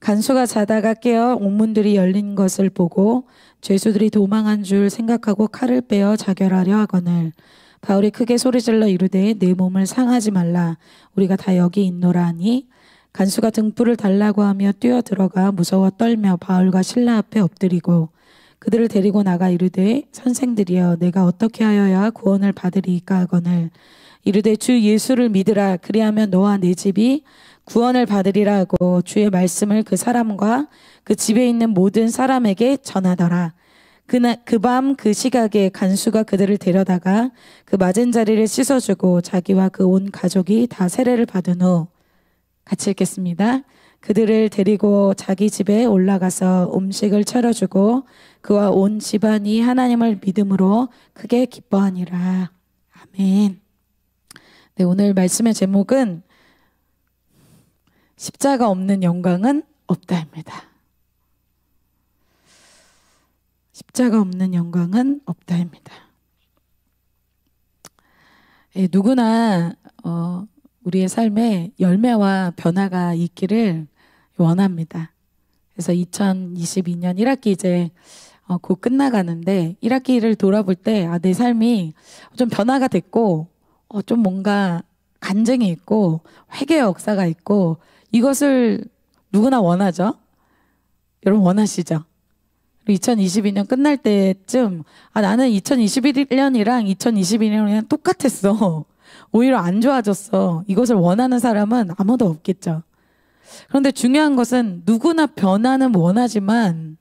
간수가 자다가 깨어 옥문들이 열린 것을 보고 죄수들이 도망한 줄 생각하고 칼을 빼어 자결하려 하거늘 바울이 크게 소리질러 이르되 내 몸을 상하지 말라 우리가 다 여기 있노라 하니 간수가 등불을 달라고 하며 뛰어들어가 무서워 떨며 바울과 실라 앞에 엎드리고 그들을 데리고 나가 이르되 선생들이여 내가 어떻게 하여야 구원을 받으리이까 하거늘 이르되 주 예수를 믿으라 그리하면 너와 내 집이 구원을 받으리라 하고 주의 말씀을 그 사람과 그 집에 있는 모든 사람에게 전하더라. 그 밤 그 시각에 간수가 그들을 데려다가 그 맞은 자리를 씻어주고 자기와 그 온 가족이 다 세례를 받은 후 같이 읽겠습니다. 그들을 데리고 자기 집에 올라가서 음식을 차려주고 그와 온 집안이 하나님을 믿음으로 크게 기뻐하니라. 아멘. 네, 오늘 말씀의 제목은 십자가 없는 영광은 없다입니다. 십자가 없는 영광은 없다입니다. 예, 누구나 우리의 삶에 열매와 변화가 있기를 원합니다. 그래서 2022년 1학기 이제 곧 끝나가는데 1학기를 돌아볼 때 내 삶이 좀 변화가 됐고 좀 뭔가 간증이 있고 회개의 역사가 있고 이것을 누구나 원하죠? 여러분 원하시죠? 2022년 끝날 때쯤 나는 2021년이랑 2022년이랑 똑같았어. 오히려 안 좋아졌어. 이것을 원하는 사람은 아무도 없겠죠. 그런데 중요한 것은 누구나 변화는 원하지만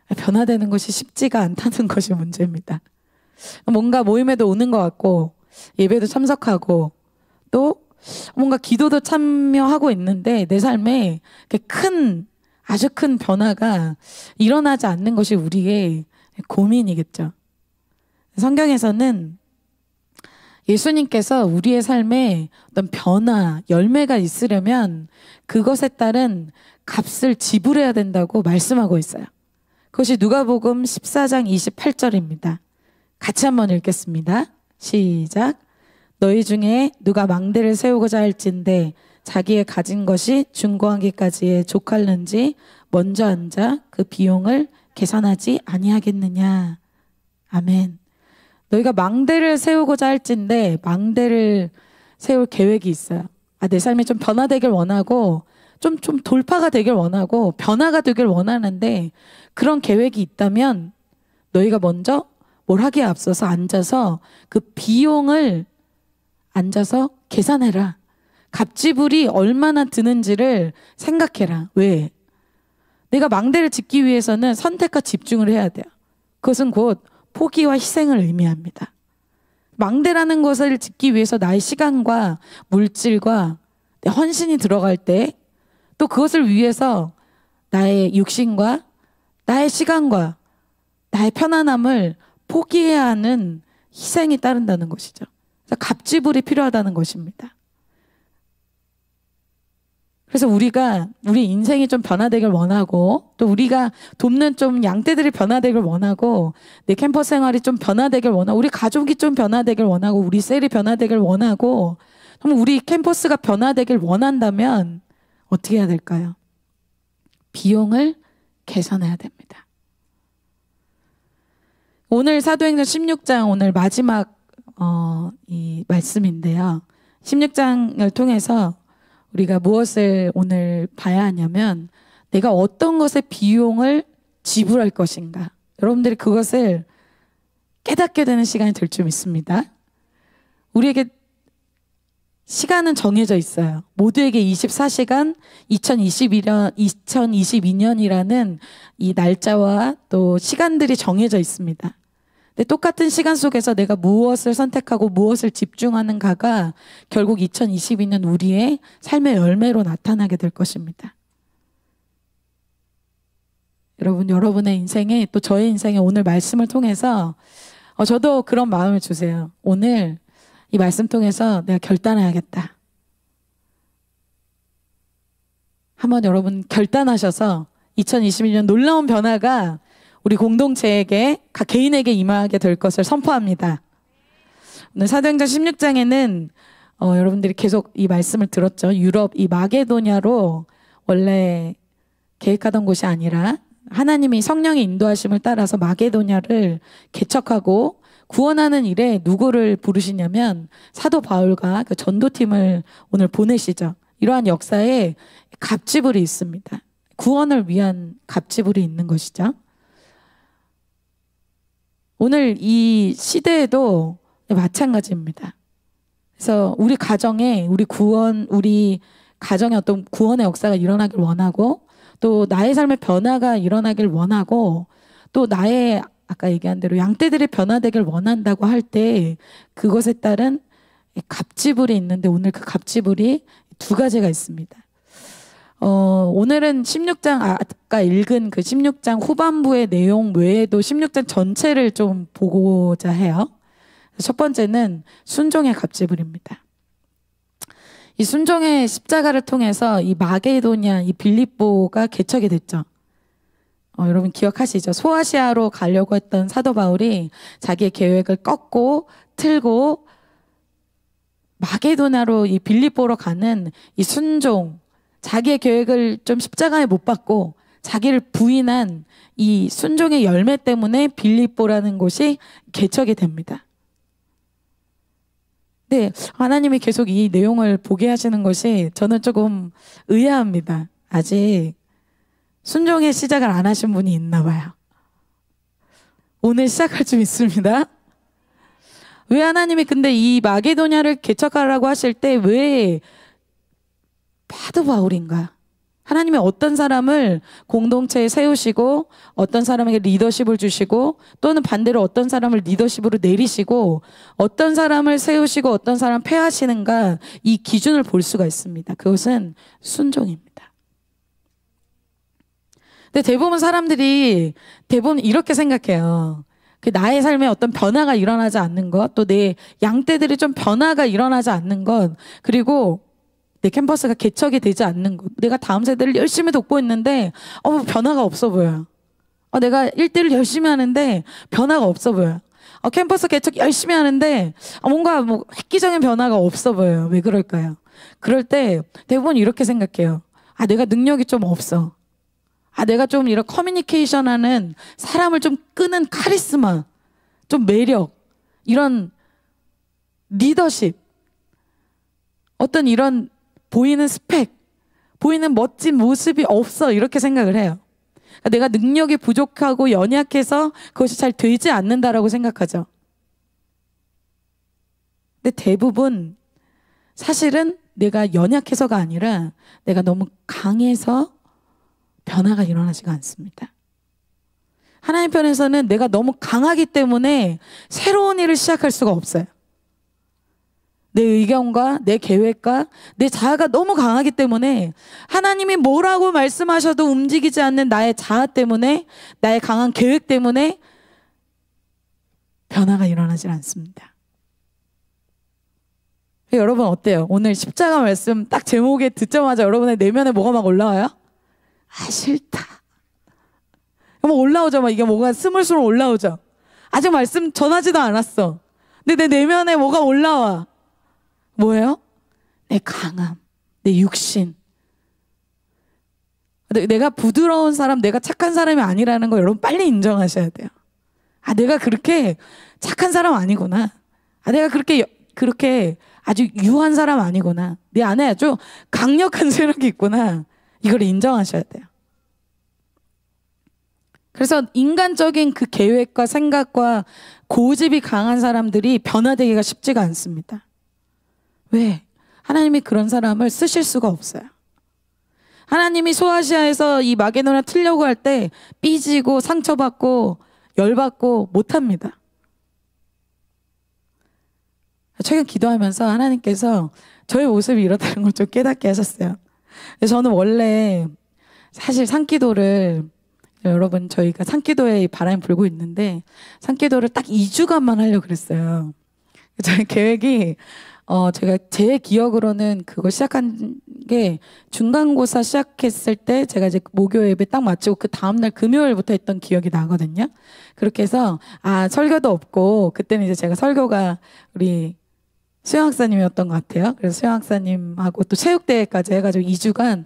변화되는 것이 쉽지가 않다는 것이 문제입니다. 뭔가 모임에도 오는 것 같고 예배도 참석하고 또 뭔가 기도도 참여하고 있는데 내 삶에 아주 큰 변화가 일어나지 않는 것이 우리의 고민이겠죠. 성경에서는 예수님께서 우리의 삶에 어떤 변화, 열매가 있으려면 그것에 따른 값을 지불해야 된다고 말씀하고 있어요. 그것이 누가복음 14장 28절입니다. 같이 한번 읽겠습니다. 시작. 너희 중에 누가 망대를 세우고자 할진대 자기의 가진 것이 중고한기까지에 족할는지 먼저 앉아 그 비용을 계산하지 아니하겠느냐. 아멘. 너희가 망대를 세우고자 할진대 망대를 세울 계획이 있어요. 내 삶이 좀 변화되길 원하고 좀 돌파가 되길 원하고 변화가 되길 원하는데 그런 계획이 있다면 너희가 먼저 뭘 하기에 앞서서 앉아서 그 비용을 앉아서 계산해라. 갑지불이 얼마나 드는지를 생각해라. 왜? 내가 망대를 짓기 위해서는 선택과 집중을 해야 돼요. 그것은 곧 포기와 희생을 의미합니다. 망대라는 것을 짓기 위해서 나의 시간과 물질과 내 헌신이 들어갈 때 또 그것을 위해서 나의 육신과 나의 시간과 나의 편안함을 포기해야 하는 희생이 따른다는 것이죠. 그래서 갑지불이 필요하다는 것입니다. 그래서 우리가 우리 인생이 좀 변화되길 원하고 또 우리가 돕는 좀 양떼들이 변화되길 원하고 내 캠퍼스 생활이 좀 변화되길 원하고 우리 가족이 좀 변화되길 원하고 우리 셀이 변화되길 원하고 그럼 우리 캠퍼스가 변화되길 원한다면 어떻게 해야 될까요? 비용을 계산해야 됩니다. 오늘 사도행전 16장 오늘 마지막 이 말씀인데요. 16장을 통해서 우리가 무엇을 오늘 봐야 하냐면 내가 어떤 것에 비용을 지불할 것인가. 여러분들이 그것을 깨닫게 되는 시간이 될 줄 믿습니다. 우리에게 시간은 정해져 있어요. 모두에게 24시간 2022년이라는 이 날짜와 또 시간들이 정해져 있습니다. 근데 똑같은 시간 속에서 내가 무엇을 선택하고 무엇을 집중하는가가 결국 2022년 우리의 삶의 열매로 나타나게 될 것입니다. 여러분의 인생에 또 저의 인생에 오늘 말씀을 통해서 저도 그런 마음을 주세요. 오늘 이 말씀 통해서 내가 결단해야겠다. 한번 여러분 결단하셔서 2021년 놀라운 변화가 우리 공동체에게 각 개인에게 임하게 될 것을 선포합니다. 오늘 사도행전 16장에는 여러분들이 계속 이 말씀을 들었죠. 유럽 이 마게도냐로 원래 계획하던 곳이 아니라 하나님이 성령의 인도하심을 따라서 마게도냐를 개척하고 구원하는 일에 누구를 부르시냐면 사도 바울과 그 전도팀을 오늘 보내시죠. 이러한 역사에 갑지불이 있습니다. 구원을 위한 갑지불이 있는 것이죠. 오늘 이 시대에도 마찬가지입니다. 그래서 우리 가정에 우리 가정에 어떤 구원의 역사가 일어나길 원하고, 또 나의 삶의 변화가 일어나길 원하고, 또 나의 아까 얘기한 대로 양떼들이 변화되길 원한다고 할 때 그것에 따른 갑지불이 있는데, 오늘 그 갑지불이 두 가지가 있습니다. 오늘은 16장, 아까 읽은 그 16장 후반부의 내용 외에도 16장 전체를 좀 보고자 해요. 첫 번째는 순종의 갑지불입니다. 이 순종의 십자가를 통해서 이 마게도냐, 이 빌립보가 개척이 됐죠. 여러분 기억하시죠? 소아시아로 가려고 했던 사도 바울이 자기의 계획을 꺾고 틀고 마게도냐로 이 빌립보로 가는 이 순종, 자기의 계획을 좀 십자가에 못 박고 자기를 부인한 이 순종의 열매 때문에 빌립보라는 곳이 개척이 됩니다. 네, 하나님이 계속 이 내용을 보게 하시는 것이 저는 조금 의아합니다. 아직 순종의 시작을 안 하신 분이 있나 봐요. 오늘 시작할 좀 있습니다. 왜 하나님이 근데 이 마게도냐를 개척하라고 하실 때 왜 사도 바울인가? 하나님이 어떤 사람을 공동체에 세우시고 어떤 사람에게 리더십을 주시고, 또는 반대로 어떤 사람을 리더십으로 내리시고 어떤 사람을 세우시고 어떤 사람을 폐하시는가, 이 기준을 볼 수가 있습니다. 그것은 순종입니다. 근데 대부분 사람들이 이렇게 생각해요. 나의 삶에 어떤 변화가 일어나지 않는 것, 또 내 양떼들이 좀 변화가 일어나지 않는 것, 그리고 내 캠퍼스가 개척이 되지 않는 것, 내가 다음 세대를 열심히 돕고 있는데 변화가 없어 보여요. 내가 1대를 열심히 하는데 변화가 없어 보여요. 캠퍼스 개척 열심히 하는데 뭔가 획기적인 변화가 없어 보여요. 왜 그럴까요? 그럴 때 대부분 이렇게 생각해요. 내가 능력이 좀 없어. 내가 좀 이런 커뮤니케이션 하는, 사람을 좀 끄는 카리스마, 좀 매력, 이런 리더십, 어떤 이런 보이는 스펙, 보이는 멋진 모습이 없어, 이렇게 생각을 해요. 내가 능력이 부족하고 연약해서 그것이 잘 되지 않는다라고 생각하죠. 근데 대부분 사실은 내가 연약해서가 아니라 내가 너무 강해서 변화가 일어나지가 않습니다. 하나님 편에서는 내가 너무 강하기 때문에 새로운 일을 시작할 수가 없어요. 내 의견과 내 계획과 내 자아가 너무 강하기 때문에 하나님이 뭐라고 말씀하셔도 움직이지 않는 나의 자아 때문에, 나의 강한 계획 때문에 변화가 일어나질 않습니다. 여러분 어때요? 오늘 십자가 말씀 딱 제목에 듣자마자 여러분의 내면에 뭐가 막 올라와요? 싫다. 올라오죠. 이게 뭐가 스물스물 올라오죠. 아직 말씀 전하지도 않았어. 근데 내 내면에 뭐가 올라와. 뭐예요? 내 강함, 내 육신. 내가 부드러운 사람, 내가 착한 사람이 아니라는 거 여러분 빨리 인정하셔야 돼요. 내가 그렇게 착한 사람 아니구나. 내가 그렇게 아주 유한 사람 아니구나. 내 안에 아주 강력한 세력이 있구나. 이걸 인정하셔야 돼요. 그래서 인간적인 그 계획과 생각과 고집이 강한 사람들이 변화되기가 쉽지가 않습니다. 왜? 하나님이 그런 사람을 쓰실 수가 없어요. 하나님이 소아시아에서 이 마게도냐 틀려고 할 때 삐지고 상처받고 열받고 못합니다. 최근 기도하면서 하나님께서 저의 모습이 이렇다는 걸 좀 깨닫게 하셨어요. 저는 원래 사실 산기도를, 여러분 저희가 산기도에 바람이 불고 있는데 산기도를 딱 2주간만 하려고 그랬어요. 저희 계획이 제가 제 기억으로는 그거 시작한 게 중간고사 시작했을 때 제가 이제 목요 예배 딱 마치고 그 다음날 금요일부터 했던 기억이 나거든요. 그렇게 해서 설교도 없고, 그때는 이제 제가 설교가 우리 수영학사님이었던 것 같아요. 그래서 수영학사님하고 또 체육대회까지 해가지고 2주간,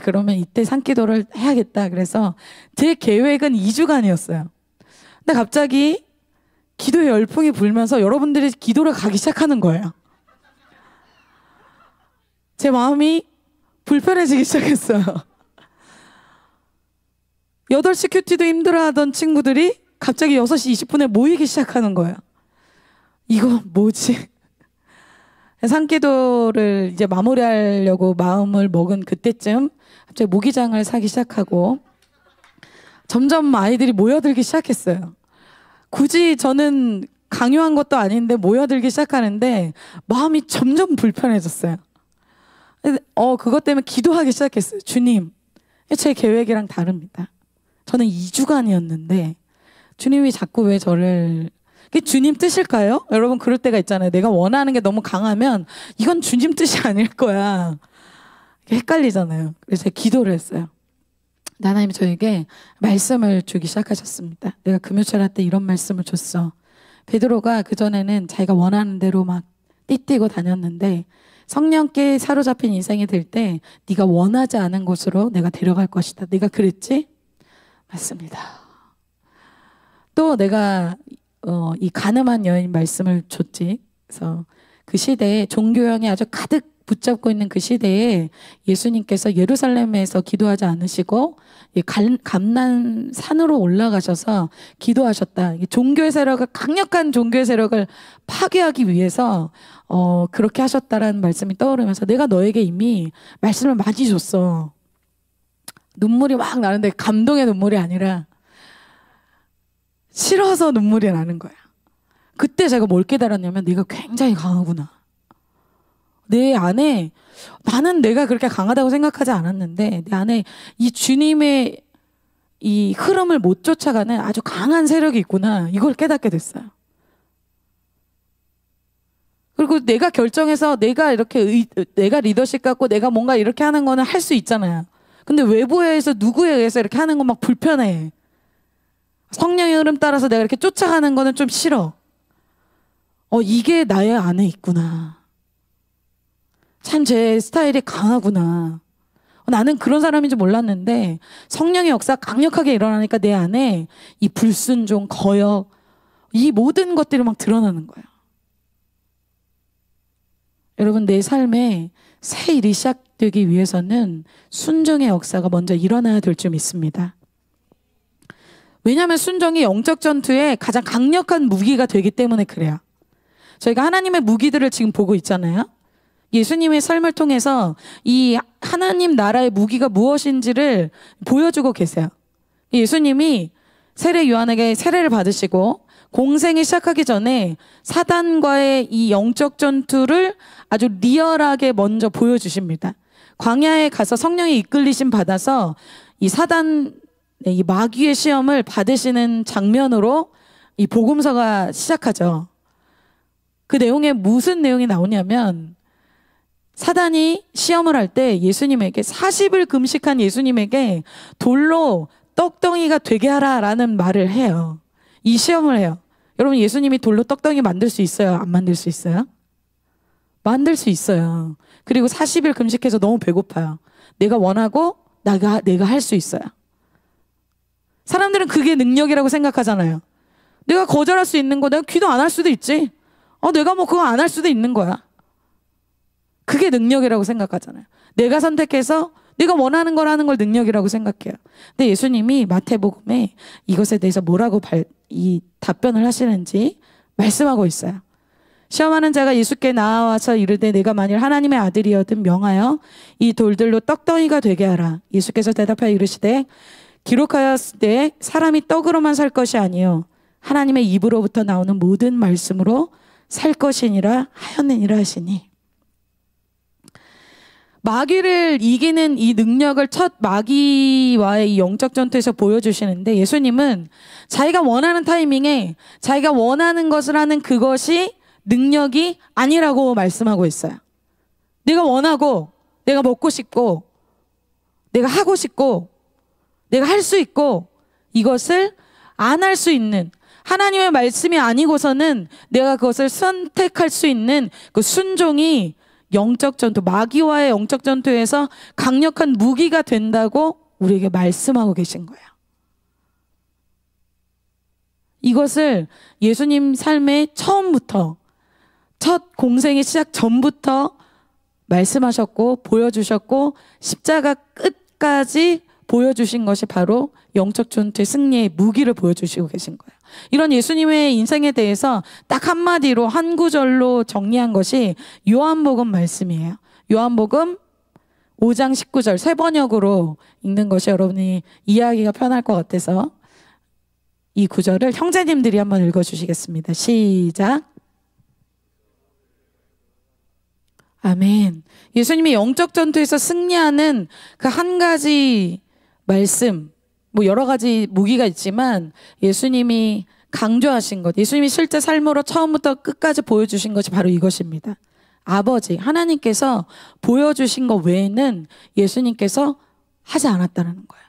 그러면 이때 산기도를 해야겠다. 그래서 제 계획은 2주간이었어요. 근데 갑자기 기도의 열풍이 불면서 여러분들이 기도를 가기 시작하는 거예요. 제 마음이 불편해지기 시작했어요. 8시 큐티도 힘들어하던 친구들이 갑자기 6시 20분에 모이기 시작하는 거예요. 이거 뭐지? 산기도를 이제 마무리하려고 마음을 먹은 그때쯤 갑자기 모기장을 사기 시작하고 점점 아이들이 모여들기 시작했어요. 굳이 저는 강요한 것도 아닌데 모여들기 시작하는데 마음이 점점 불편해졌어요. 그것 때문에 기도하기 시작했어요. 주님, 제 계획이랑 다릅니다. 저는 2주간이었는데 주님이 자꾸 왜 저를, 그게 주님 뜻일까요? 여러분 그럴 때가 있잖아요. 내가 원하는 게 너무 강하면 이건 주님 뜻이 아닐 거야. 헷갈리잖아요. 그래서 제가 기도를 했어요. 하나님이 저에게 말씀을 주기 시작하셨습니다. 내가 금요철 할 때 이런 말씀을 줬어. 베드로가 그전에는 자기가 원하는 대로 막 띠뛰고 다녔는데 성령께 사로잡힌 인생이 될 때 네가 원하지 않은 곳으로 내가 데려갈 것이다. 네가 그랬지? 맞습니다. 또 내가 이 가늠한 여인 말씀을 줬지. 그래서 그 시대에 종교형이 아주 가득 붙잡고 있는 그 시대에 예수님께서 예루살렘에서 기도하지 않으시고 감난 산으로 올라가셔서 기도하셨다. 종교의 세력을, 강력한 종교의 세력을 파괴하기 위해서 그렇게 하셨다라는 말씀이 떠오르면서 내가 너에게 이미 말씀을 많이 줬어. 눈물이 막 나는데 감동의 눈물이 아니라 싫어서 눈물이 나는 거야. 그때 제가 뭘 깨달았냐면 내가 굉장히 강하구나. 내 안에, 나는 내가 그렇게 강하다고 생각하지 않았는데 내 안에 이 주님의 이 흐름을 못 쫓아가는 아주 강한 세력이 있구나. 이걸 깨닫게 됐어요. 그리고 내가 결정해서 내가 이렇게 내가 리더십 갖고 내가 뭔가 이렇게 하는 거는 할 수 있잖아요. 근데 외부에 의해서 누구에 의해서 이렇게 하는 건 막 불편해. 성령의 흐름 따라서 내가 이렇게 쫓아가는 거는 좀 싫어. 이게 나의 안에 있구나. 참 제 스타일이 강하구나. 나는 그런 사람인 줄 몰랐는데 성령의 역사 강력하게 일어나니까 내 안에 이 불순종, 거역, 이 모든 것들이 막 드러나는 거예요. 여러분, 내 삶에 새 일이 시작되기 위해서는 순종의 역사가 먼저 일어나야 될 줄 믿습니다. 왜냐하면 순종이 영적 전투에 가장 강력한 무기가 되기 때문에 그래요. 저희가 하나님의 무기들을 지금 보고 있잖아요. 예수님의 삶을 통해서 이 하나님 나라의 무기가 무엇인지를 보여주고 계세요. 예수님이 세례 요한에게 세례를 받으시고 공생이 시작하기 전에 사단과의 이 영적 전투를 아주 리얼하게 먼저 보여주십니다. 광야에 가서 성령의 이끌리심 받아서 이 사단, 이 마귀의 시험을 받으시는 장면으로 이 복음서가 시작하죠. 그 내용에 무슨 내용이 나오냐면 사단이 시험을 할 때 예수님에게 40일 금식한 예수님에게 돌로 떡덩이가 되게 하라라는 말을 해요. 이 시험을 해요. 여러분, 예수님이 돌로 떡덩이 만들 수 있어요? 안 만들 수 있어요? 만들 수 있어요. 그리고 40일 금식해서 너무 배고파요. 내가 원하고 내가 할 수 있어요. 사람들은 그게 능력이라고 생각하잖아요. 내가 거절할 수 있는 거, 내가 기도 안 할 수도 있지. 내가 뭐 그거 안 할 수도 있는 거야. 그게 능력이라고 생각하잖아요. 내가 선택해서 내가 원하는 걸 하는 걸 능력이라고 생각해요. 근데 예수님이 마태복음에 이것에 대해서 뭐라고 이 답변을 하시는지 말씀하고 있어요. 시험하는 자가 예수께 나와서 이르되 내가 만일 하나님의 아들이여든 명하여 이 돌들로 떡덩이가 되게 하라. 예수께서 대답하여 이르시되 기록하였을 때 사람이 떡으로만 살 것이 아니요 하나님의 입으로부터 나오는 모든 말씀으로 살 것이니라 하였느니라 하시니, 마귀를 이기는 이 능력을 첫 마귀와의 이 영적 전투에서 보여주시는데, 예수님은 자기가 원하는 타이밍에 자기가 원하는 것을 하는 그것이 능력이 아니라고 말씀하고 있어요. 내가 원하고 내가 먹고 싶고 내가 하고 싶고 내가 할 수 있고 이것을 안 할 수 있는, 하나님의 말씀이 아니고서는 내가 그것을 선택할 수 있는 그 순종이 영적 전투, 마귀와의 영적 전투에서 강력한 무기가 된다고 우리에게 말씀하고 계신 거예요. 이것을 예수님 삶의 처음부터, 첫 공생의 시작 전부터 말씀하셨고 보여주셨고 십자가 끝까지 보여주신 것이 바로 영적 전투의 승리의 무기를 보여주시고 계신 거예요. 이런 예수님의 인생에 대해서 딱 한마디로 한 구절로 정리한 것이 요한복음 말씀이에요. 요한복음 5장 19절 세 번역으로 읽는 것이 여러분이 이해하기가 편할 것 같아서 이 구절을 형제님들이 한번 읽어주시겠습니다. 시작. 아멘. 예수님이 영적 전투에서 승리하는 그 한 가지 말씀, 뭐 여러 가지 무기가 있지만 예수님이 강조하신 것, 예수님이 실제 삶으로 처음부터 끝까지 보여주신 것이 바로 이것입니다. 아버지, 하나님께서 보여주신 것 외에는 예수님께서 하지 않았다는 거예요.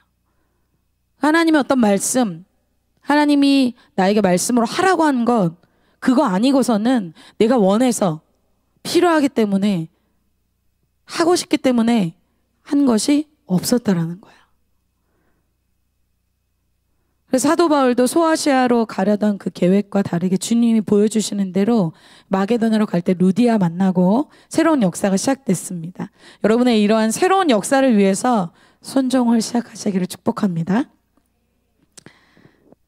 하나님의 어떤 말씀, 하나님이 나에게 말씀으로 하라고 한 것, 그거 아니고서는 내가 원해서 필요하기 때문에 하고 싶기 때문에 한 것이 없었다라는 거예요. 그래서 사도 바울도 소아시아로 가려던 그 계획과 다르게 주님이 보여주시는 대로 마게도냐로 갈 때 루디아 만나고 새로운 역사가 시작됐습니다. 여러분의 이러한 새로운 역사를 위해서 순종을 시작하시기를 축복합니다.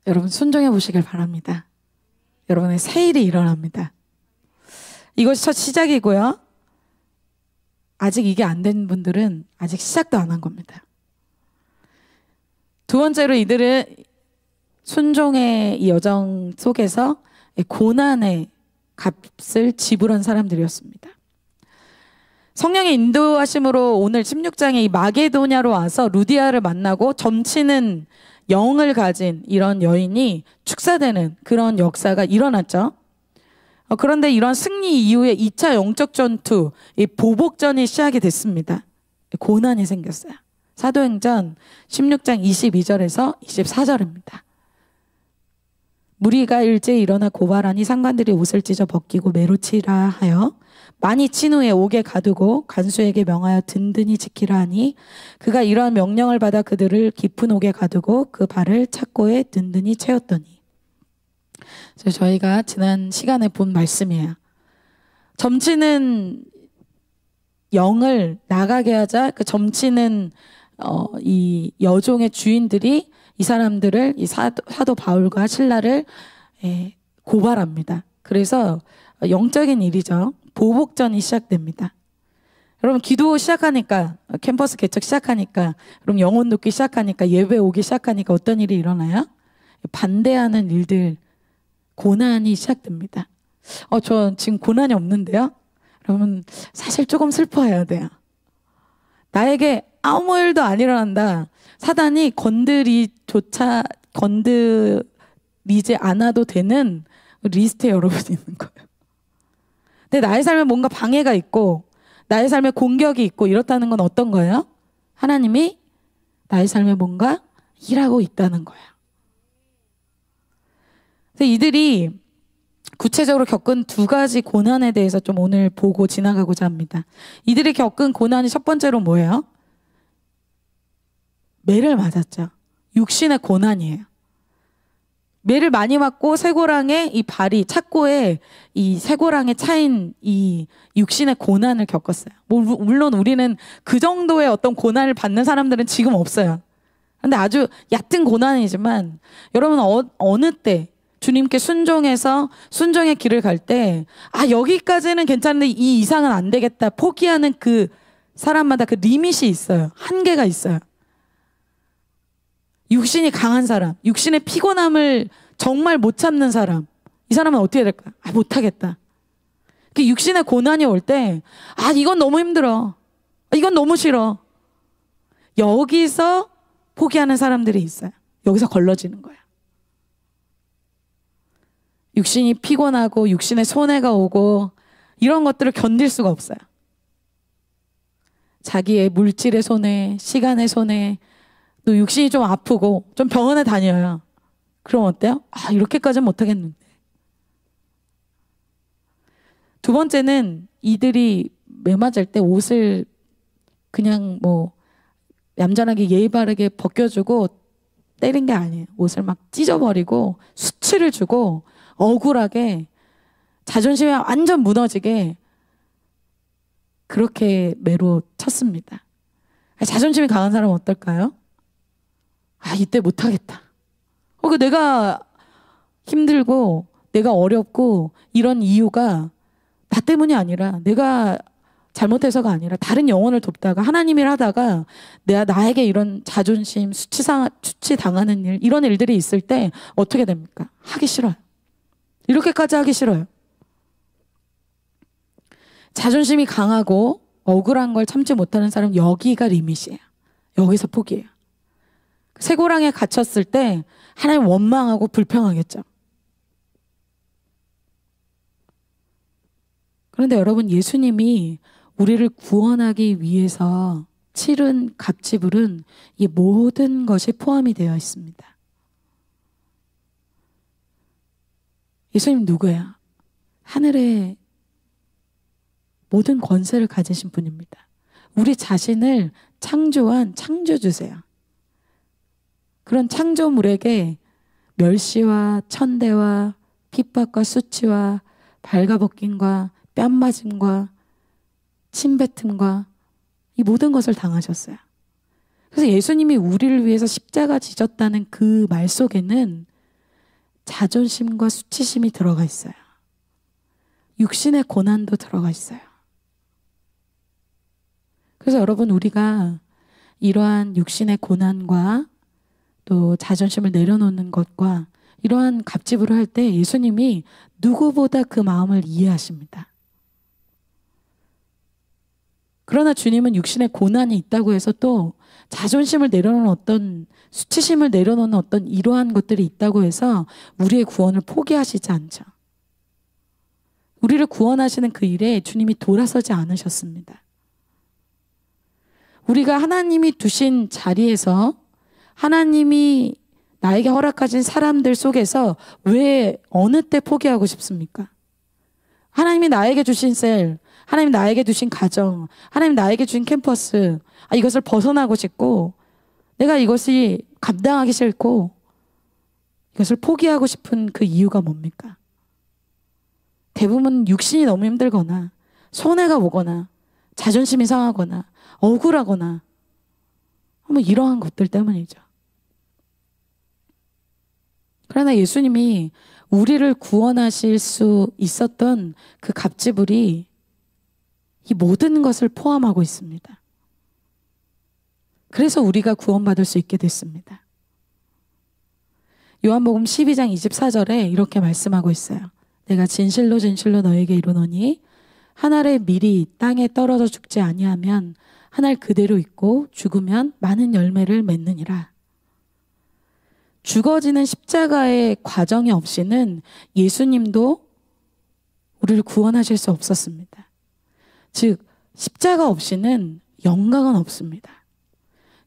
여러분 순종해 보시길 바랍니다. 여러분의 새 일이 일어납니다. 이것이 첫 시작이고요. 아직 이게 안 된 분들은 아직 시작도 안 한 겁니다. 두 번째로 이들은 순종의 이 여정 속에서 고난의 값을 지불한 사람들이었습니다. 성령의 인도하심으로 오늘 16장에 이 마게도냐로 와서 루디아를 만나고 점치는 영을 가진 이런 여인이 축사되는 그런 역사가 일어났죠. 그런데 이런 승리 이후에 2차 영적 전투, 이 보복전이 시작이 됐습니다. 고난이 생겼어요. 사도행전 16장 22절에서 24절입니다. 무리가 일제히 일어나 고발하니 상관들이 옷을 찢어 벗기고 매로 치라 하여 많이 친 후에 옥에 가두고 간수에게 명하여 든든히 지키라 하니 그가 이러한 명령을 받아 그들을 깊은 옥에 가두고 그 발을 착고에 든든히 채웠더니. 그래서 저희가 지난 시간에 본 말씀이에요. 점치는 영을 나가게 하자 그 점치는 이 여종의 주인들이 이 사람들을 이 사도 바울과 실라를 고발합니다. 그래서 영적인 일이죠. 보복전이 시작됩니다. 여러분 기도 시작하니까 캠퍼스 개척 시작하니까 그럼 영혼 돕기 시작하니까 예배 오기 시작하니까 어떤 일이 일어나요? 반대하는 일들 고난이 시작됩니다. 저 지금 고난이 없는데요? 여러분 사실 조금 슬퍼해야 돼요. 나에게 아무 일도 안 일어난다. 사단이 건드리지 않아도 되는 리스트에 여러분이 있는 거예요. 근데 나의 삶에 뭔가 방해가 있고 나의 삶에 공격이 있고 이렇다는 건 어떤 거예요? 하나님이 나의 삶에 뭔가 일하고 있다는 거예요. 그래서 이들이 구체적으로 겪은 두 가지 고난에 대해서 좀 오늘 보고 지나가고자 합니다. 이들이 겪은 고난이 첫 번째로 뭐예요? 매를 맞았죠. 육신의 고난이에요. 매를 많이 맞고 쇠고랑에 이 발이 착고에 이 쇠고랑에 차인 이 육신의 고난을 겪었어요. 물론 우리는 그 정도의 어떤 고난을 받는 사람들은 지금 없어요. 근데 아주 얕은 고난이지만 여러분 어느 때 주님께 순종해서 순종의 길을 갈 때 여기까지는 괜찮은데 이 이상은 안 되겠다 포기하는 그 사람마다 그 리밋이 있어요. 한계가 있어요. 육신이 강한 사람, 육신의 피곤함을 정말 못 참는 사람, 이 사람은 어떻게 될까? 못하겠다. 그 육신의 고난이 올 때, 이건 너무 힘들어. 이건 너무 싫어. 여기서 포기하는 사람들이 있어요. 여기서 걸러지는 거야. 육신이 피곤하고 육신에 손해가 오고 이런 것들을 견딜 수가 없어요. 자기의 물질의 손해, 시간의 손해, 또 육신이 좀 아프고 좀 병원에 다녀요. 그럼 어때요? 아, 이렇게까지는 못하겠는데. 두 번째는 이들이 매맞을 때 옷을 그냥 뭐 얌전하게 예의 바르게 벗겨주고 때린 게 아니에요. 옷을 막 찢어버리고 수치를 주고 억울하게 자존심이 완전 무너지게 그렇게 매로 쳤습니다. 자존심이 강한 사람은 어떨까요? 아, 이때 못하겠다. 내가 힘들고 내가 어렵고 이런 이유가 나 때문이 아니라 내가 잘못해서가 아니라 다른 영혼을 돕다가 하나님 일 하다가 나에게 이런 자존심, 수치 당하는 일, 이런 일들이 있을 때 어떻게 됩니까? 하기 싫어요. 이렇게까지 하기 싫어요. 자존심이 강하고 억울한 걸 참지 못하는 사람은 여기가 리밋이에요. 여기서 포기해요. 쇠고랑에 갇혔을 때 하나님 원망하고 불평하겠죠. 그런데 여러분, 예수님이 우리를 구원하기 위해서 치른 값지불은 이 모든 것이 포함이 되어 있습니다. 예수님 누구야? 하늘의 모든 권세를 가지신 분입니다. 우리 자신을 창조한 창조주세요. 그런 창조물에게 멸시와 천대와 핍박과 수치와 발가벗김과 뺨맞음과 침뱉음과 이 모든 것을 당하셨어요. 그래서 예수님이 우리를 위해서 십자가 지셨다는 그 말 속에는 자존심과 수치심이 들어가 있어요. 육신의 고난도 들어가 있어요. 그래서 여러분, 우리가 이러한 육신의 고난과 또 자존심을 내려놓는 것과 이러한 갑질을 할 때 예수님이 누구보다 그 마음을 이해하십니다. 그러나 주님은 육신의 고난이 있다고 해서 또 자존심을 내려놓는 어떤 수치심을 내려놓는 어떤 이러한 것들이 있다고 해서 우리의 구원을 포기하시지 않죠. 우리를 구원하시는 그 일에 주님이 돌아서지 않으셨습니다. 우리가 하나님이 두신 자리에서 하나님이 나에게 허락하신 사람들 속에서 왜 어느 때 포기하고 싶습니까? 하나님이 나에게 주신 셀, 하나님 나에게 주신 가정, 하나님 나에게 주신 캠퍼스, 이것을 벗어나고 싶고 내가 이것이 감당하기 싫고 이것을 포기하고 싶은 그 이유가 뭡니까? 대부분 육신이 너무 힘들거나 손해가 오거나 자존심이 상하거나 억울하거나 뭐 이러한 것들 때문이죠. 그러나 예수님이 우리를 구원하실 수 있었던 그 갑지불이 이 모든 것을 포함하고 있습니다. 그래서 우리가 구원받을 수 있게 됐습니다. 요한복음 12장 24절에 이렇게 말씀하고 있어요. 내가 진실로 진실로 너에게 이르노니 한 알의 밀이 땅에 떨어져 죽지 아니하면 한 알 그대로 있고 죽으면 많은 열매를 맺느니라. 죽어지는 십자가의 과정이 없이는 예수님도 우리를 구원하실 수 없었습니다. 즉 십자가 없이는 영광은 없습니다.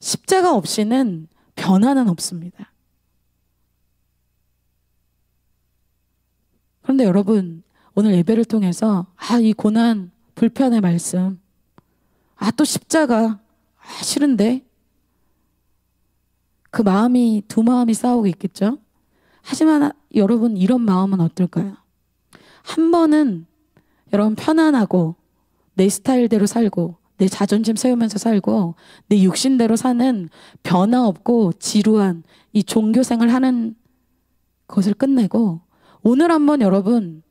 십자가 없이는 변화는 없습니다. 그런데 여러분, 오늘 예배를 통해서 이 고난, 불편의 말씀, 또 십자가, 싫은데, 그 마음이, 두 마음이 싸우고 있겠죠? 하지만 여러분, 이런 마음은 어떨까요? 한 번은 여러분 편안하고 내 스타일대로 살고 내 자존심 세우면서 살고 내 육신대로 사는 변화 없고 지루한 이 종교생활 하는 것을 끝내고 오늘 한번 여러분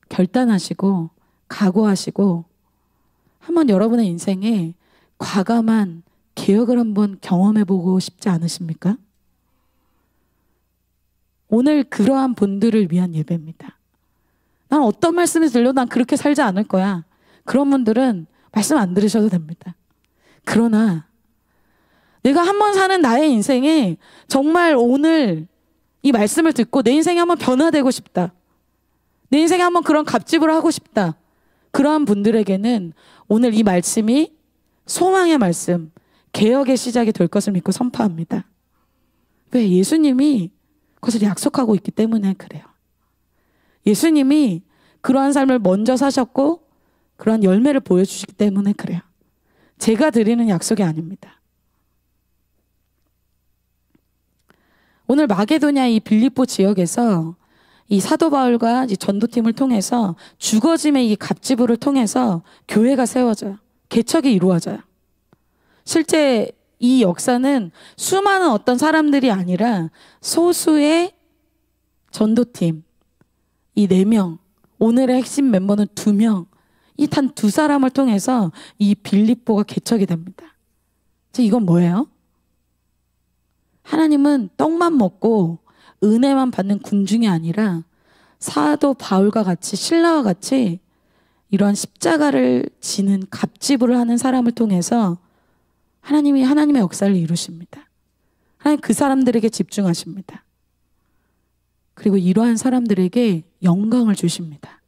결단하시고 각오하시고 한번 여러분의 인생에 과감한 개혁을 한번 경험해보고 싶지 않으십니까? 오늘 그러한 분들을 위한 예배입니다. 난 어떤 말씀이 들려도 난 그렇게 살지 않을 거야. 그런 분들은 말씀 안 들으셔도 됩니다. 그러나 내가 한번 사는 나의 인생에 정말 오늘 이 말씀을 듣고 내 인생이 한번 변화되고 싶다. 내 인생에 한번 그런 갑질을 하고 싶다. 그러한 분들에게는 오늘 이 말씀이 소망의 말씀, 개혁의 시작이 될 것을 믿고 선포합니다. 왜? 예수님이 그것을 약속하고 있기 때문에 그래요. 예수님이 그러한 삶을 먼저 사셨고 그러한 열매를 보여주시기 때문에 그래요. 제가 드리는 약속이 아닙니다. 오늘 마게도냐 이 빌립보 지역에서 이 사도 바울과 이 전도팀을 통해서 죽어짐의 이 갑지부를 통해서 교회가 세워져요. 개척이 이루어져요. 실제 이 역사는 수많은 어떤 사람들이 아니라 소수의 전도팀, 이 4명, 오늘의 핵심 멤버는 2명, 이 단 2사람을 통해서 이 빌립보가 개척이 됩니다. 이건 뭐예요? 하나님은 떡만 먹고 은혜만 받는 군중이 아니라 사도 바울과 같이 신라와 같이 이러한 십자가를 지는 갑지부를 하는 사람을 통해서 하나님이 하나님의 역사를 이루십니다. 하나님 그 사람들에게 집중하십니다. 그리고 이러한 사람들에게 영광을 주십니다.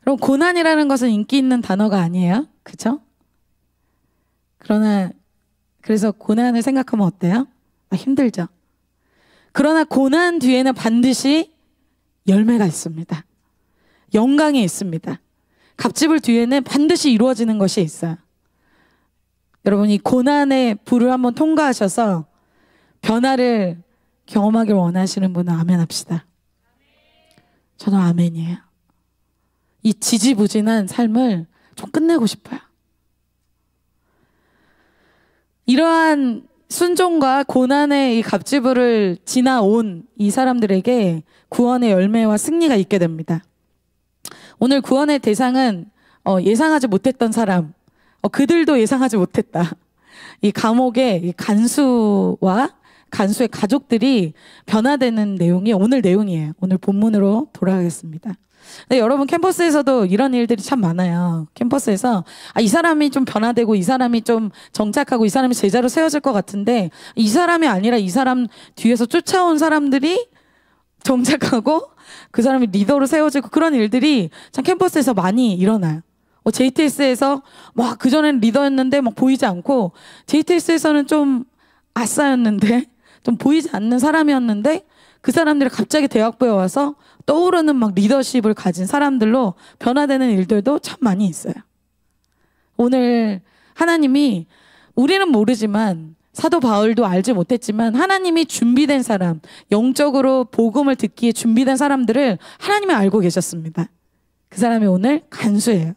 그럼 고난이라는 것은 인기 있는 단어가 아니에요. 그렇죠? 그래서 고난을 생각하면 어때요? 힘들죠. 그러나 고난 뒤에는 반드시 열매가 있습니다. 영광이 있습니다. 갑집을 뒤에는 반드시 이루어지는 것이 있어요. 여러분 이 고난의 불을 한번 통과하셔서 변화를 경험하길 원하시는 분은 아멘 합시다. 저는 아멘이에요. 이 지지부진한 삶을 좀 끝내고 싶어요. 이러한 순종과 고난의 이 갑지부를 지나온 이 사람들에게 구원의 열매와 승리가 있게 됩니다. 오늘 구원의 대상은 예상하지 못했던 사람, 그들도 예상하지 못했다. 이 감옥의 이 간수와 간수의 가족들이 변화되는 내용이 오늘 내용이에요. 오늘 본문으로 돌아가겠습니다. 네, 여러분 캠퍼스에서도 이런 일들이 참 많아요. 캠퍼스에서 이 사람이 좀 변화되고 이 사람이 좀 정착하고 이 사람이 제자로 세워질 것 같은데 이 사람이 아니라 이 사람 뒤에서 쫓아온 사람들이 정착하고 그 사람이 리더로 세워지고 그런 일들이 참 캠퍼스에서 많이 일어나요. JTS에서 막 그전에는 리더였는데 막 보이지 않고 JTS에서는 좀 아싸였는데 좀 보이지 않는 사람이었는데 그 사람들이 갑자기 대학부에 와서 떠오르는 막 리더십을 가진 사람들로 변화되는 일들도 참 많이 있어요. 오늘 하나님이 우리는 모르지만 사도 바울도 알지 못했지만 하나님이 준비된 사람, 영적으로 복음을 듣기에 준비된 사람들을 하나님이 알고 계셨습니다. 그 사람이 오늘 간수예요.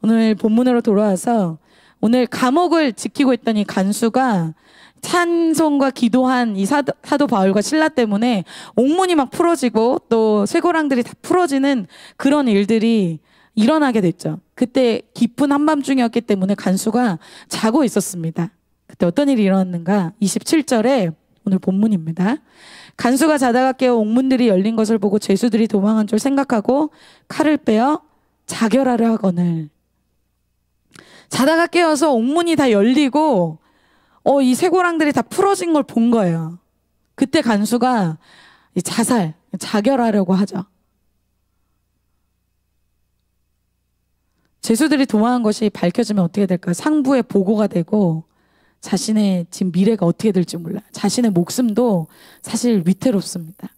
오늘 본문으로 돌아와서 오늘 감옥을 지키고 있던 이 간수가 찬송과 기도한 이 사도 바울과 신라 때문에 옥문이 막 풀어지고 또 쇠고랑들이 다 풀어지는 그런 일들이 일어나게 됐죠. 그때 깊은 한밤중이었기 때문에 간수가 자고 있었습니다. 그때 어떤 일이 일어났는가? 27절에 오늘 본문입니다. 간수가 자다가 깨어 옥문들이 열린 것을 보고 죄수들이 도망한 줄 생각하고 칼을 빼어 자결하려 하거늘. 자다가 깨어서 옥문이 다 열리고 이 쇠고랑들이 다 풀어진 걸 본 거예요. 그때 간수가 자결하려고 하죠. 죄수들이 도망한 것이 밝혀지면 어떻게 될까요? 상부에 보고가 되고 자신의 지금 미래가 어떻게 될지 몰라요. 자신의 목숨도 사실 위태롭습니다.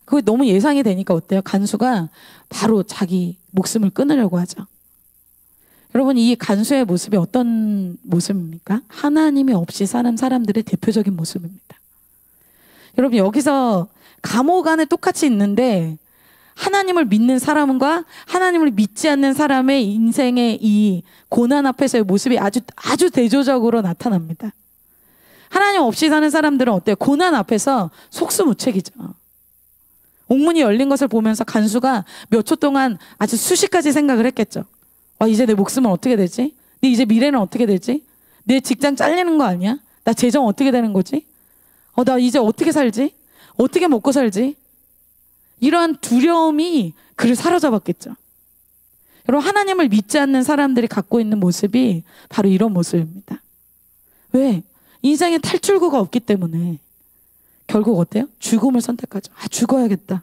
그게 너무 예상이 되니까 어때요? 간수가 바로 자기 목숨을 끊으려고 하죠. 여러분 이 간수의 모습이 어떤 모습입니까? 하나님이 없이 사는 사람들의 대표적인 모습입니다. 여러분 여기서 감옥 안에 똑같이 있는데 하나님을 믿는 사람과 하나님을 믿지 않는 사람의 인생의 이 고난 앞에서의 모습이 아주 대조적으로 나타납니다. 하나님 없이 사는 사람들은 어때요? 고난 앞에서 속수무책이죠. 옥문이 열린 것을 보면서 간수가 몇 초 동안 아주 수십 가지 생각을 했겠죠. 이제 내 목숨은 어떻게 되지? 이제 미래는 어떻게 되지? 내 직장 잘리는 거 아니야? 나 재정 어떻게 되는 거지? 나 이제 어떻게 살지? 어떻게 먹고 살지? 이러한 두려움이 그를 사로잡았겠죠. 여러분 하나님을 믿지 않는 사람들이 갖고 있는 모습이 바로 이런 모습입니다. 왜? 인생에 탈출구가 없기 때문에 결국 어때요? 죽음을 선택하죠. 죽어야겠다.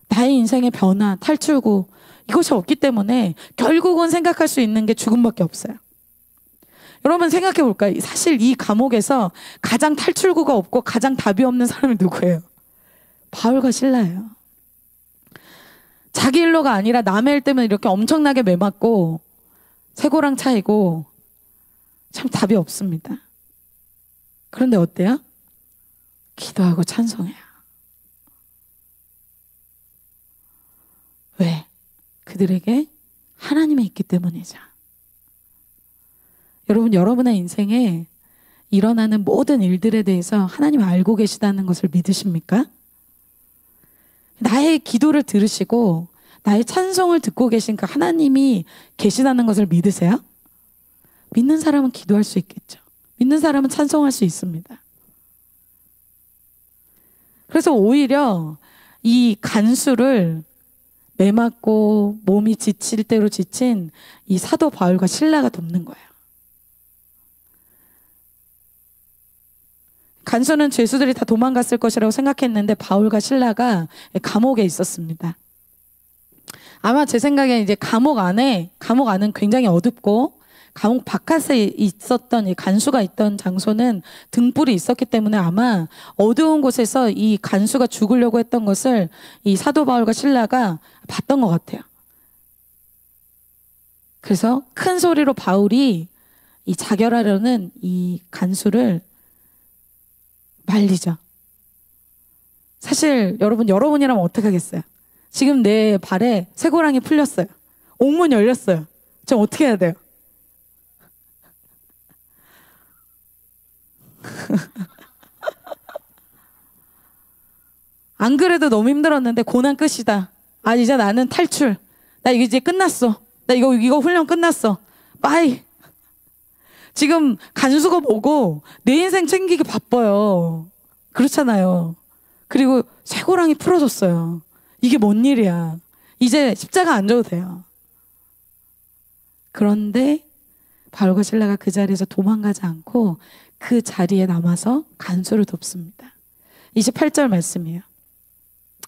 나의 인생의 변화, 탈출구 이것이 없기 때문에 결국은 생각할 수 있는 게 죽음밖에 없어요. 여러분 생각해 볼까요? 사실 이 감옥에서 가장 탈출구가 없고 가장 답이 없는 사람이 누구예요? 바울과 실라예요. 자기 일로가 아니라 남의 일 때문에 이렇게 엄청나게 매맞고 쇠고랑 차이고 참 답이 없습니다. 그런데 어때요? 기도하고 찬송해요. 왜? 그들에게 하나님이 있기 때문이죠. 여러분, 여러분의 인생에 일어나는 모든 일들에 대해서 하나님 알고 계시다는 것을 믿으십니까? 나의 기도를 들으시고 나의 찬송을 듣고 계신 그 하나님이 계시다는 것을 믿으세요? 믿는 사람은 기도할 수 있겠죠. 믿는 사람은 찬송할 수 있습니다. 그래서 오히려 이 간수를 매맞고 몸이 지칠 대로 지친 이 사도 바울과 실라가 돕는 거예요. 간수는 죄수들이 다 도망갔을 것이라고 생각했는데 바울과 실라가 감옥에 있었습니다. 아마 제 생각에 이제 감옥 안은 굉장히 어둡고 감옥 바깥에 있었던 이 간수가 있던 장소는 등불이 있었기 때문에 아마 어두운 곳에서 이 간수가 죽으려고 했던 것을 이 사도 바울과 실라가 봤던 것 같아요. 그래서 큰 소리로 바울이 이 자결하려는 이 간수를 말리죠. 사실 여러분이라면 어떻게 하겠어요? 지금 내 발에 쇠고랑이 풀렸어요. 옥문 열렸어요. 저 어떻게 해야 돼요? 안 그래도 너무 힘들었는데 고난 끝이다. 아, 이제 나는 탈출. 나 이제 끝났어. 나 이거 훈련 끝났어. 빠이. 지금 간수가 뭐고 내 인생 챙기기 바빠요. 그렇잖아요. 그리고 쇠고랑이 풀어졌어요. 이게 뭔 일이야. 이제 십자가 안 져도 돼요. 그런데 바울과 실라가 그 자리에서 도망가지 않고 그 자리에 남아서 간수를 돕습니다. 28절 말씀이에요.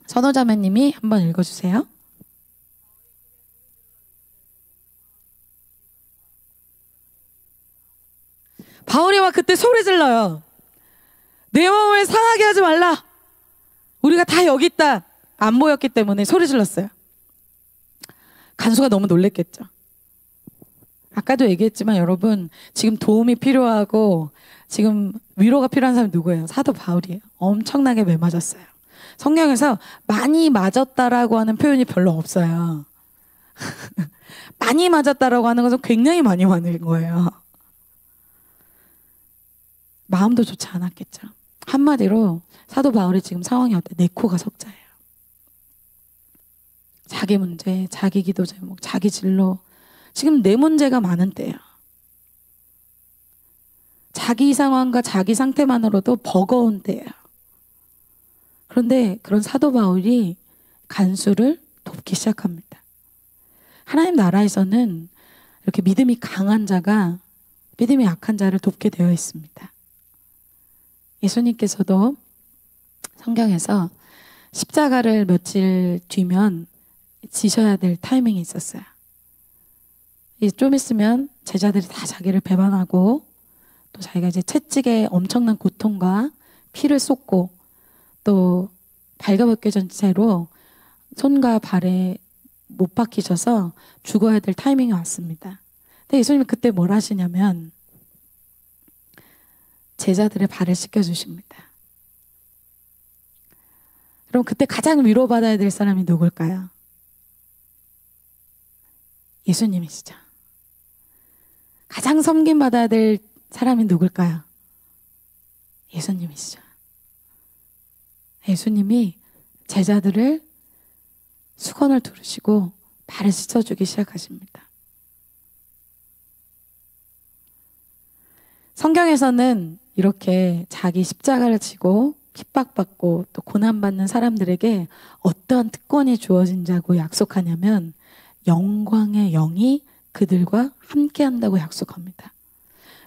선호자매님이 한번 읽어주세요. 바울이 막 그때 소리 질러요. 내 마음을 상하게 하지 말라. 우리가 다 여기 있다. 안 보였기 때문에 소리 질렀어요. 간수가 너무 놀랬겠죠. 아까도 얘기했지만 여러분, 지금 도움이 필요하고 지금 위로가 필요한 사람이 누구예요? 사도 바울이에요. 엄청나게 매맞았어요. 성경에서 많이 맞았다라고 하는 표현이 별로 없어요. 많이 맞았다라고 하는 것은 굉장히 많이 맞는 거예요. 마음도 좋지 않았겠죠. 한마디로 사도 바울의 지금 상황이 어때? 내 코가 석자예요. 자기 문제, 자기 기도 제목, 자기 진로. 지금 내 문제가 많은 때예요. 자기 상황과 자기 상태만으로도 버거운 때예요. 그런데 그런 사도 바울이 간수를 돕기 시작합니다. 하나님 나라에서는 이렇게 믿음이 강한 자가 믿음이 약한 자를 돕게 되어 있습니다. 예수님께서도 성경에서 십자가를 며칠 뒤면 지셔야 될 타이밍이 있었어요. 좀 있으면 제자들이 다 자기를 배반하고 또 자기가 이제 채찍에 엄청난 고통과 피를 쏟고 또 발가벗겨진 채로 손과 발에 못 박히셔서 죽어야 될 타이밍이 왔습니다. 근데 예수님이 그때 뭘 하시냐면 제자들의 발을 씻겨주십니다. 그럼 그때 가장 위로받아야 될 사람이 누굴까요? 예수님이시죠. 가장 섬김받아야 될 사람이 누굴까요? 예수님이시죠. 예수님이 제자들을 수건을 두르시고 발을 씻어주기 시작하십니다. 성경에서는 이렇게 자기 십자가를 지고 핍박받고 또 고난받는 사람들에게 어떠한 특권이 주어진다고 약속하냐면 영광의 영이 그들과 함께한다고 약속합니다.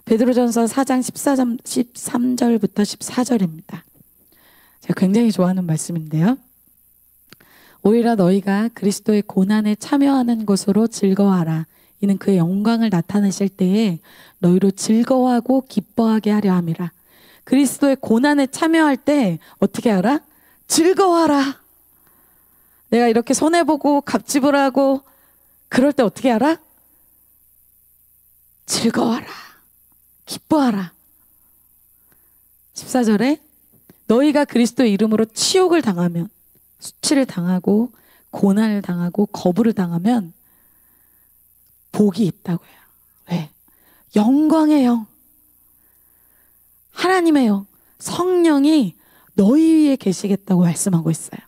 베드로전서 4장 13절부터 14절입니다. 제가 굉장히 좋아하는 말씀인데요. 오히려 너희가 그리스도의 고난에 참여하는 것으로 즐거워하라. 이는 그의 영광을 나타내실 때에 너희로 즐거워하고 기뻐하게 하려 함이라. 그리스도의 고난에 참여할 때 어떻게 하라? 즐거워하라. 내가 이렇게 손해보고 갑질을 하고 그럴 때 어떻게 하라? 즐거워하라. 기뻐하라. 14절에 너희가 그리스도의 이름으로 치욕을 당하면, 수치를 당하고 고난을 당하고 거부를 당하면 복이 있다고 해요. 왜? 영광의 영, 하나님의 영, 성령이 너희 위에 계시겠다고 말씀하고 있어요.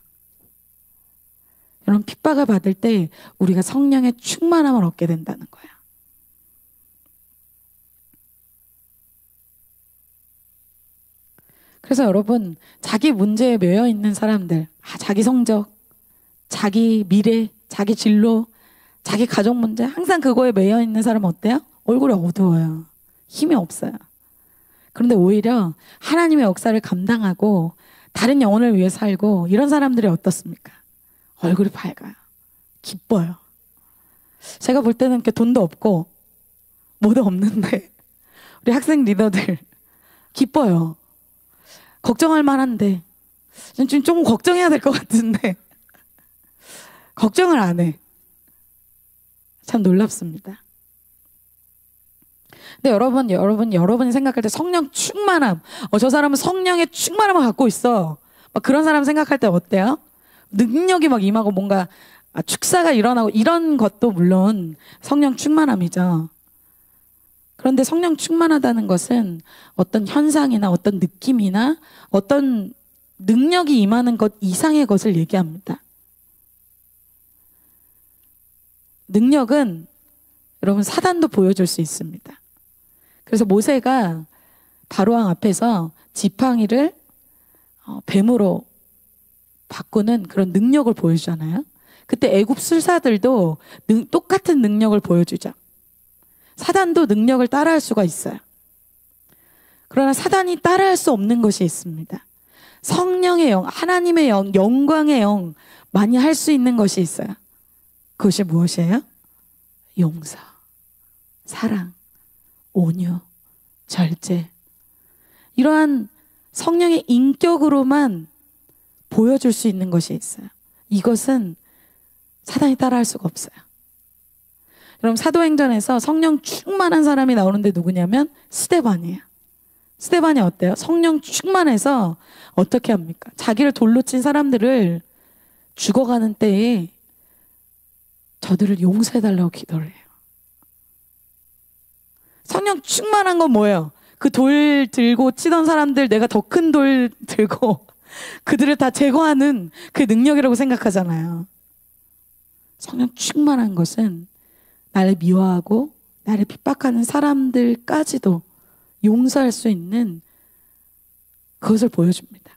여러분, 핍박을 받을 때 우리가 성령의 충만함을 얻게 된다는 거예요. 그래서 여러분, 자기 문제에 매여 있는 사람들, 자기 성적, 자기 미래, 자기 진로, 자기 가족 문제, 항상 그거에 매여 있는 사람은 어때요? 얼굴이 어두워요. 힘이 없어요. 그런데 오히려 하나님의 역사를 감당하고 다른 영혼을 위해 살고 이런 사람들이 어떻습니까? 얼굴이 밝아요. 기뻐요. 제가 볼 때는 이렇게 돈도 없고 뭐도 없는데 우리 학생 리더들 기뻐요. 걱정할 만한데 지금 조금 걱정해야 될 것 같은데 걱정을 안 해. 참 놀랍습니다. 근데 여러분이 생각할 때 성령 충만함, 저 사람은 성령의 충만함을 갖고 있어. 막 그런 사람 생각할 때 어때요? 능력이 막 임하고 뭔가 축사가 일어나고 이런 것도 물론 성령 충만함이죠. 그런데 성령 충만하다는 것은 어떤 현상이나 어떤 느낌이나 어떤 능력이 임하는 것 이상의 것을 얘기합니다. 능력은 여러분 사단도 보여줄 수 있습니다. 그래서 모세가 바로왕 앞에서 지팡이를 뱀으로 바꾸는 그런 능력을 보여주잖아요. 그때 애굽 술사들도 똑같은 능력을 보여주죠. 사단도 능력을 따라할 수가 있어요. 그러나 사단이 따라할 수 없는 것이 있습니다. 성령의 영, 하나님의 영, 영광의 영, 많이 할 수 있는 것이 있어요. 그것이 무엇이에요? 용서, 사랑, 온유, 절제. 이러한 성령의 인격으로만 보여줄 수 있는 것이 있어요. 이것은 사단이 따라할 수가 없어요. 여러분, 사도행전에서 성령 충만한 사람이 나오는데 누구냐면 스데반이에요. 스데반이 어때요? 성령 충만해서 어떻게 합니까? 자기를 돌로 친 사람들을 죽어가는 때에 저들을 용서해달라고 기도를 해요. 성령 충만한 건 뭐예요? 그 돌 들고 치던 사람들, 내가 더 큰 돌 들고 그들을 다 제거하는 그 능력이라고 생각하잖아요. 성령 충만한 것은 나를 미워하고 나를 핍박하는 사람들까지도 용서할 수 있는 그것을 보여줍니다.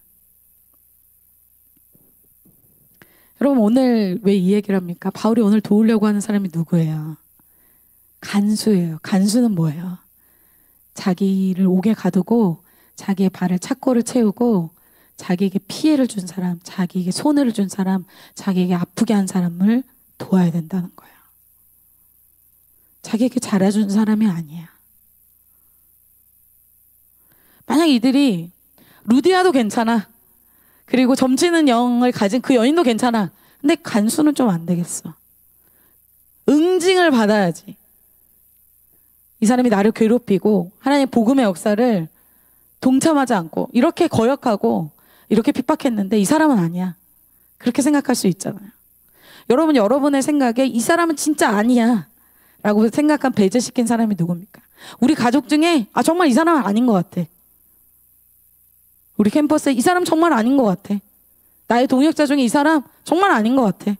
여러분, 오늘 왜 이 얘기를 합니까? 바울이 오늘 도우려고 하는 사람이 누구예요? 간수예요. 간수는 뭐예요? 자기를 옥에 가두고 자기의 발을 착고를 채우고 자기에게 피해를 준 사람, 자기에게 손해를 준 사람, 자기에게 아프게 한 사람을 도와야 된다는 거예요. 자기에게 잘해준 사람이 아니야. 만약 이들이 루디아도 괜찮아. 그리고 점치는 영을 가진 그 여인도 괜찮아. 근데 간수는 좀 안 되겠어. 응징을 받아야지. 이 사람이 나를 괴롭히고 하나님의 복음의 역사를 동참하지 않고 이렇게 거역하고 이렇게 핍박했는데 이 사람은 아니야. 그렇게 생각할 수 있잖아요. 여러분, 여러분의 생각에 이 사람은 진짜 아니야 라고 생각한 배제시킨 사람이 누굽니까? 우리 가족 중에 정말 이 사람은 아닌 것 같아. 우리 캠퍼스에 이 사람 정말 아닌 것 같아. 나의 동역자 중에 이 사람 정말 아닌 것 같아.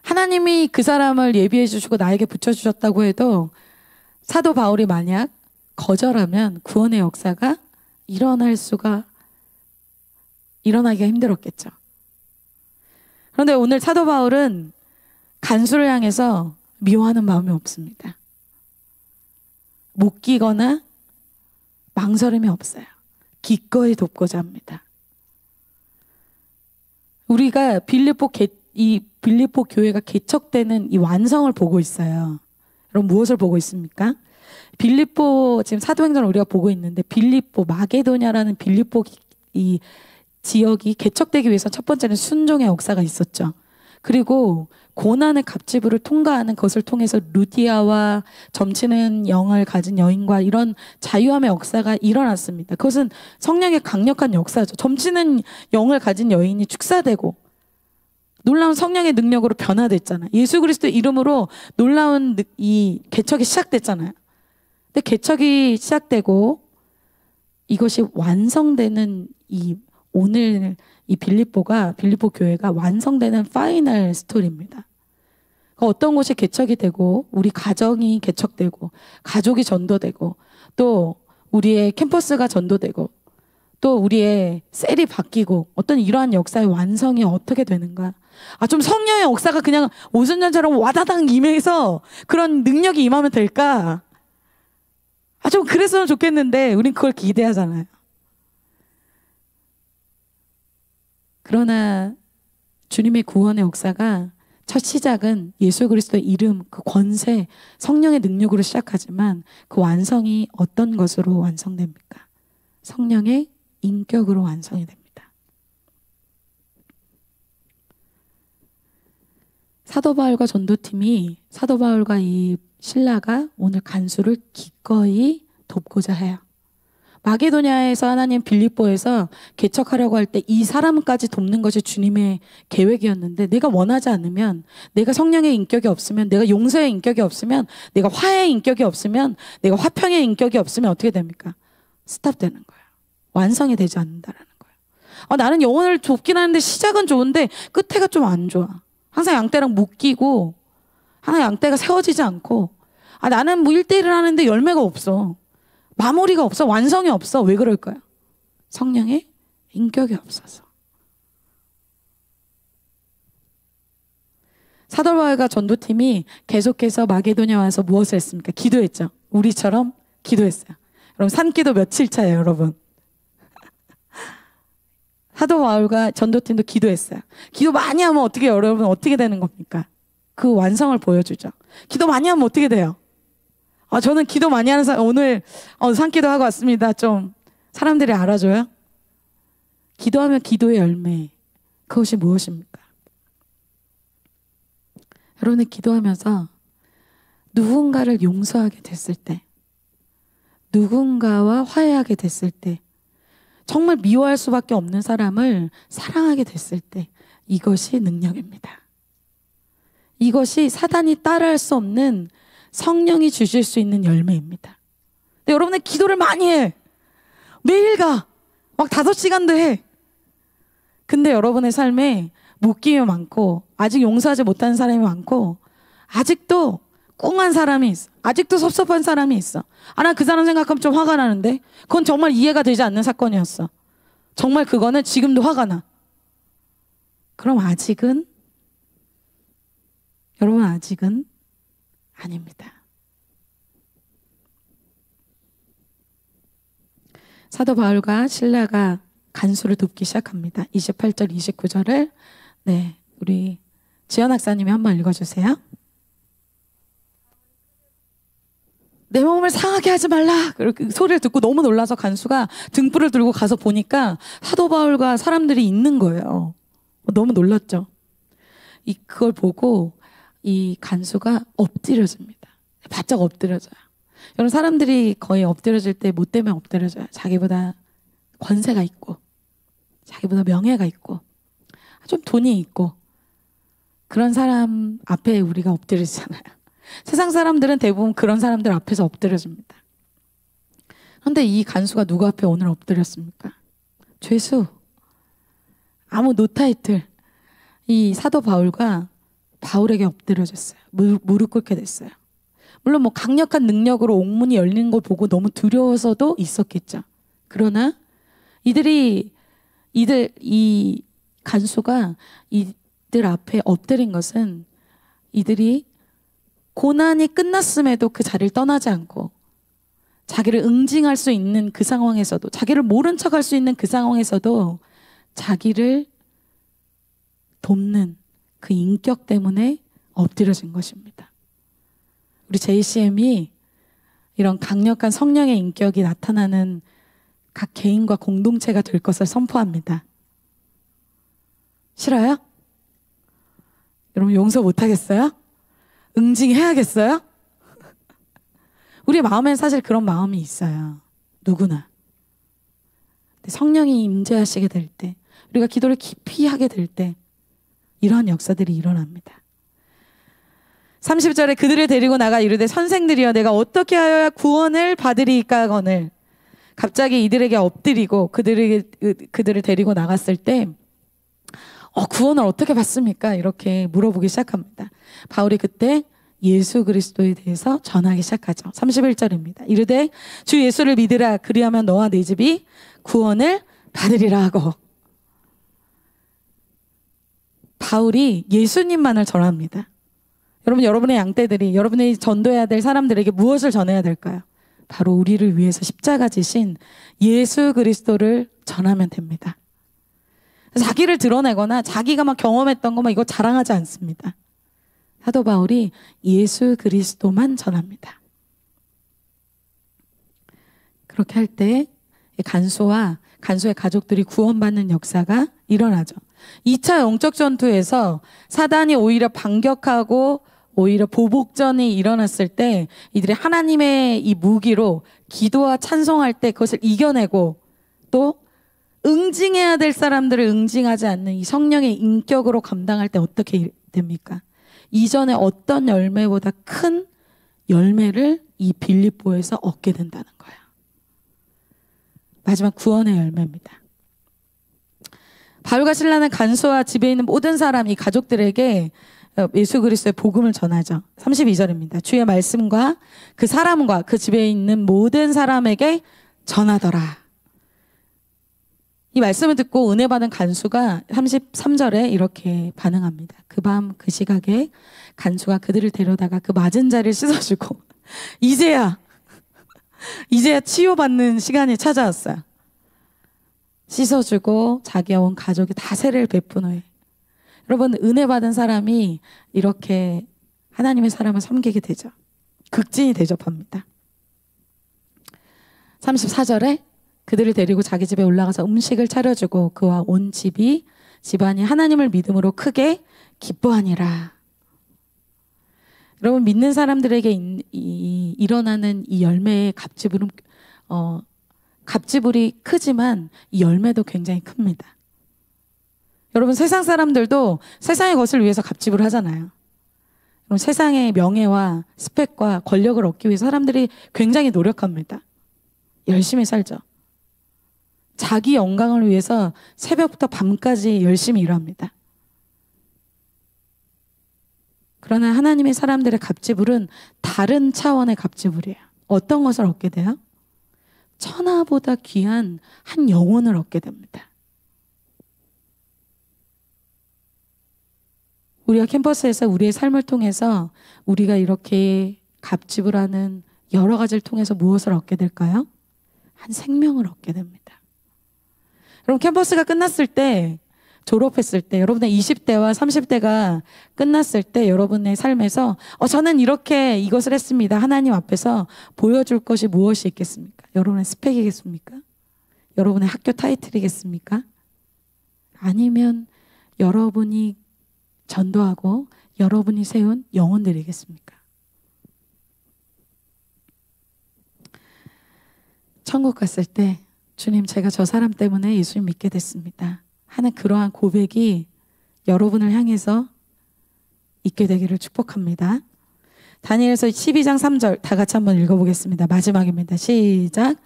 하나님이 그 사람을 예비해 주시고 나에게 붙여주셨다고 해도 사도 바울이 만약 거절하면 구원의 역사가 일어나기가 힘들었겠죠. 그런데 오늘 사도 바울은 간수를 향해서 미워하는 마음이 없습니다. 못 끼거나 망설임이 없어요. 기꺼이 돕고자 합니다. 우리가 빌립보 이 빌립보 교회가 개척되는 이 완성을 보고 있어요. 여러분 무엇을 보고 있습니까? 빌립보 지금 사도행전을 우리가 보고 있는데 빌립보 마게도냐라는 빌립보 이 지역이 개척되기 위해서 첫 번째는 순종의 역사가 있었죠. 그리고 고난의 갑지부를 통과하는 것을 통해서 루디아와 점치는 영을 가진 여인과 이런 자유함의 역사가 일어났습니다. 그것은 성령의 강력한 역사죠. 점치는 영을 가진 여인이 축사되고 놀라운 성령의 능력으로 변화됐잖아요. 예수 그리스도 이름으로 놀라운 이 개척이 시작됐잖아요. 근데 개척이 시작되고 이것이 완성되는 이 오늘 이 빌립보 교회가 완성되는 파이널 스토리입니다. 어떤 곳이 개척이 되고 우리 가정이 개척되고 가족이 전도되고 또 우리의 캠퍼스가 전도되고 또 우리의 셀이 바뀌고 어떤 이러한 역사의 완성이 어떻게 되는가. 좀 성령의 역사가 그냥 오순절처럼 와다당 임해서 그런 능력이 임하면 될까. 좀 그랬으면 좋겠는데 우린 그걸 기대하잖아요. 그러나 주님의 구원의 역사가 첫 시작은 예수 그리스도의 이름, 그 권세, 성령의 능력으로 시작하지만 그 완성이 어떤 것으로 완성됩니까? 성령의 인격으로 완성이 됩니다. 사도 바울과 전도팀이 사도 바울과 이 신라가 오늘 간수를 기꺼이 돕고자 해요. 마게도냐에서 하나님 빌립보에서 개척하려고 할 때 이 사람까지 돕는 것이 주님의 계획이었는데 내가 원하지 않으면 내가 성령의 인격이 없으면 내가 용서의 인격이 없으면 내가 화해의 인격이 없으면 내가 화평의 인격이 없으면 어떻게 됩니까? 스탑되는 거예요. 완성이 되지 않는다라는 거예요. 나는 영혼을 돕긴 하는데 시작은 좋은데 끝에가 좀 안 좋아. 항상 양떼랑 묶이고 항상 양떼가 세워지지 않고 나는 뭐 1대1을 하는데 열매가 없어. 마무리가 없어. 완성이 없어. 왜 그럴까요? 성령의 인격이 없어서. 사도 바울과 전도팀이 계속해서 마게도냐 와서 무엇을 했습니까? 기도했죠. 우리처럼 기도했어요. 여러분 산기도 며칠 차예요, 여러분. 사도 바울과 전도팀도 기도했어요. 기도 많이 하면 어떻게 여러분 어떻게 되는 겁니까? 그 완성을 보여주죠. 기도 많이 하면 어떻게 돼요? 저는 기도 많이 하는 사람, 오늘 산기도 하고 왔습니다. 좀 사람들이 알아줘요? 기도하면 기도의 열매. 그것이 무엇입니까? 여러분이 기도하면서 누군가를 용서하게 됐을 때, 누군가와 화해하게 됐을 때, 정말 미워할 수밖에 없는 사람을 사랑하게 됐을 때, 이것이 능력입니다. 이것이 사단이 따라할 수 없는 성령이 주실 수 있는 열매입니다. 근데 여러분은 기도를 많이 해. 매일 가. 막 5시간도 해. 근데 여러분의 삶에 묶임이 많고 아직 용서하지 못하는 사람이 많고 아직도 꽁한 사람이 있어. 아직도 섭섭한 사람이 있어. 나 그 사람 생각하면 좀 화가 나는데 그건 정말 이해가 되지 않는 사건이었어. 정말 그거는 지금도 화가 나. 그럼 아직은 여러분 아직은 아닙니다. 사도 바울과 실라가 간수를 돕기 시작합니다. 28절, 29절을 우리 지연 학사님이 한번 읽어주세요. 내 몸을 상하게 하지 말라. 그 소리를 듣고 너무 놀라서 간수가 등불을 들고 가서 보니까 사도 바울과 사람들이 있는 거예요. 너무 놀랐죠. 그걸 보고 이 간수가 엎드려집니다. 바짝 엎드려져요. 여러분 사람들이 거의 엎드려질 때 뭐 때문에 엎드려져요? 자기보다 권세가 있고 자기보다 명예가 있고 좀 돈이 있고 그런 사람 앞에 우리가 엎드리잖아요. 세상 사람들은 대부분 그런 사람들 앞에서 엎드려집니다. 그런데 이 간수가 누구 앞에 오늘 엎드렸습니까? 죄수. 아무 노타이틀. 이 사도 바울과 바울에게 엎드려졌어요. 무릎 꿇게 됐어요. 물론 뭐 강력한 능력으로 옥문이 열리는 걸 보고 너무 두려워서도 있었겠죠. 그러나 이 간수가 이들 앞에 엎드린 것은 이들이 고난이 끝났음에도 그 자리를 떠나지 않고 자기를 응징할 수 있는 그 상황에서도 자기를 모른 척 할 수 있는 그 상황에서도 자기를 돕는 그 인격 때문에 엎드려진 것입니다. 우리 JCM이 이런 강력한 성령의 인격이 나타나는 각 개인과 공동체가 될 것을 선포합니다. 싫어요? 여러분 용서 못하겠어요? 응징해야겠어요? 우리 마음엔 사실 그런 마음이 있어요. 누구나. 성령이 임재하시게 될 때, 우리가 기도를 깊이 하게 될 때 이러한 역사들이 일어납니다. 30절에 그들을 데리고 나가 이르되 선생들이여 내가 어떻게 하여야 구원을 받으리까거늘. 갑자기 이들에게 엎드리고 그들을 데리고 나갔을 때 구원을 어떻게 받습니까? 이렇게 물어보기 시작합니다. 바울이 그때 예수 그리스도에 대해서 전하기 시작하죠. 31절입니다. 이르되 주 예수를 믿으라. 그리하면 너와 네 집이 구원을 받으리라 하고, 바울이 예수님만을 전합니다. 여러분, 여러분의 양떼들이, 여러분이 전도해야 될 사람들에게 무엇을 전해야 될까요? 바로 우리를 위해서 십자가 지신 예수 그리스도를 전하면 됩니다. 자기를 드러내거나 자기가 막 경험했던 거 막 이거 자랑하지 않습니다. 사도 바울이 예수 그리스도만 전합니다. 그렇게 할 때 간수의 가족들이 구원받는 역사가 일어나죠. 2차 영적 전투에서 사단이 오히려 반격하고 오히려 보복전이 일어났을 때 이들이 하나님의 이 무기로 기도와 찬송할 때 그것을 이겨내고, 또 응징해야 될 사람들을 응징하지 않는 이 성령의 인격으로 감당할 때 어떻게 됩니까? 이전에 어떤 열매보다 큰 열매를 이 빌립보에서 얻게 된다는 거예요. 마지막 구원의 열매입니다. 바울과 실라는 간수와 집에 있는 모든 사람, 이 가족들에게 예수 그리스도의 복음을 전하죠. 32절입니다. 주의 말씀과 그 사람과 그 집에 있는 모든 사람에게 전하더라. 이 말씀을 듣고 은혜 받은 간수가 33절에 이렇게 반응합니다. 그 밤 그 시각에 간수가 그들을 데려다가 그 맞은 자리를 씻어주고 이제야 치유받는 시간이 찾아왔어요. 씻어주고 자기와 온 가족이 다 세례를 베푼 후에, 여러분 은혜 받은 사람이 이렇게 하나님의 사람을 섬기게 되죠. 극진히 대접합니다. 34절에 그들을 데리고 자기 집에 올라가서 음식을 차려주고 그와 온 집안이 하나님을 믿음으로 크게 기뻐하니라. 여러분, 믿는 사람들에게 일어나는 이 열매의 갑지불이 크지만 이 열매도 굉장히 큽니다. 여러분, 세상 사람들도 세상의 것을 위해서 갑질을 하잖아요. 세상의 명예와 스펙과 권력을 얻기 위해 사람들이 굉장히 노력합니다. 열심히 살죠. 자기 영광을 위해서 새벽부터 밤까지 열심히 일합니다. 그러나 하나님의 사람들의 갑질은 다른 차원의 갑질이에요. 어떤 것을 얻게 돼요? 천하보다 귀한 한 영혼을 얻게 됩니다. 우리가 캠퍼스에서 우리의 삶을 통해서 우리가 이렇게 갑질하는 여러 가지를 통해서 무엇을 얻게 될까요? 한 생명을 얻게 됩니다. 여러분, 캠퍼스가 끝났을 때, 졸업했을 때, 여러분의 20대와 30대가 끝났을 때 여러분의 삶에서 저는 이렇게 이것을 했습니다. 하나님 앞에서 보여줄 것이 무엇이 있겠습니까? 여러분의 스펙이겠습니까? 여러분의 학교 타이틀이겠습니까? 아니면 여러분이 전도하고 여러분이 세운 영혼들이겠습니까? 천국 갔을 때 주님, 제가 저 사람 때문에 예수님 믿게 됐습니다 하는 그러한 고백이 여러분을 향해서 있게 되기를 축복합니다. 다니엘서 12장 3절 다 같이 한번 읽어보겠습니다. 마지막입니다. 시작.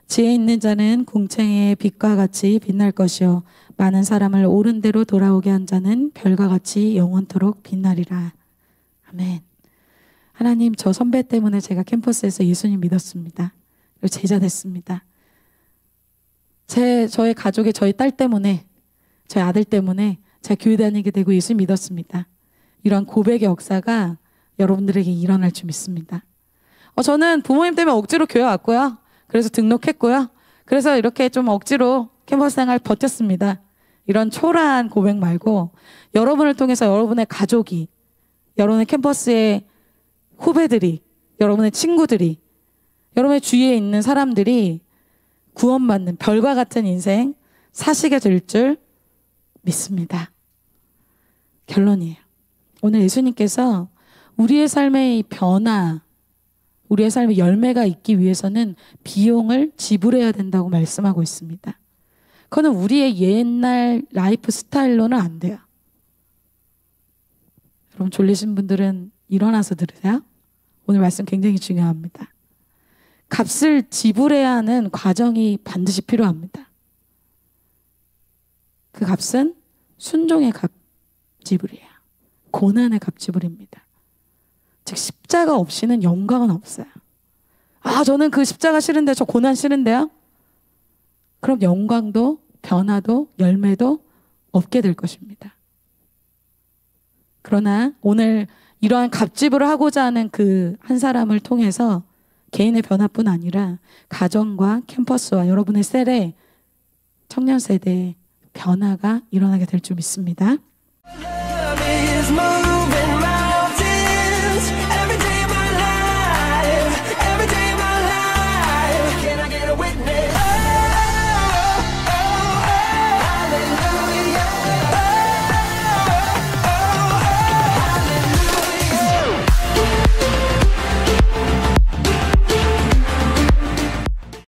지혜 있는 자는 공창의 빛과 같이 빛날 것이요 많은 사람을 옳은 대로 돌아오게 한 자는 별과 같이 영원토록 빛나리라. 아멘. 하나님, 저 선배 때문에 제가 캠퍼스에서 예수님 믿었습니다. 그리고 제자 됐습니다. 저의 가족의 저희 딸 때문에, 저희 아들 때문에 제가 교회 다니게 되고 예수 믿었습니다. 이런 고백의 역사가 여러분들에게 일어날 줄 믿습니다. 저는 부모님 때문에 억지로 교회 왔고요. 그래서 등록했고요. 그래서 이렇게 좀 억지로 캠퍼스 생활 버텼습니다. 이런 초라한 고백 말고 여러분을 통해서 여러분의 가족이, 여러분의 캠퍼스의 후배들이, 여러분의 친구들이, 여러분의 주위에 있는 사람들이 구원받는 별과 같은 인생 사시게 될 줄 믿습니다. 결론이에요. 오늘 예수님께서 우리의 삶의 변화, 우리의 삶의 열매가 있기 위해서는 비용을 지불해야 된다고 말씀하고 있습니다. 그거는 우리의 옛날 라이프 스타일로는 안 돼요. 여러분 졸리신 분들은 일어나서 들으세요. 오늘 말씀 굉장히 중요합니다. 값을 지불해야 하는 과정이 반드시 필요합니다. 그 값은 순종의 값 지불이에요. 고난의 값 지불입니다. 즉 십자가 없이는 영광은 없어요. 아, 저는 그 십자가 싫은데 저 고난 싫은데요? 그럼 영광도 변화도 열매도 없게 될 것입니다. 그러나 오늘 이러한 값지불을 하고자 하는 그 한 사람을 통해서 개인의 변화뿐 아니라 가정과 캠퍼스와 여러분의 셀의 청년 세대의 변화가 일어나게 될 줄 믿습니다.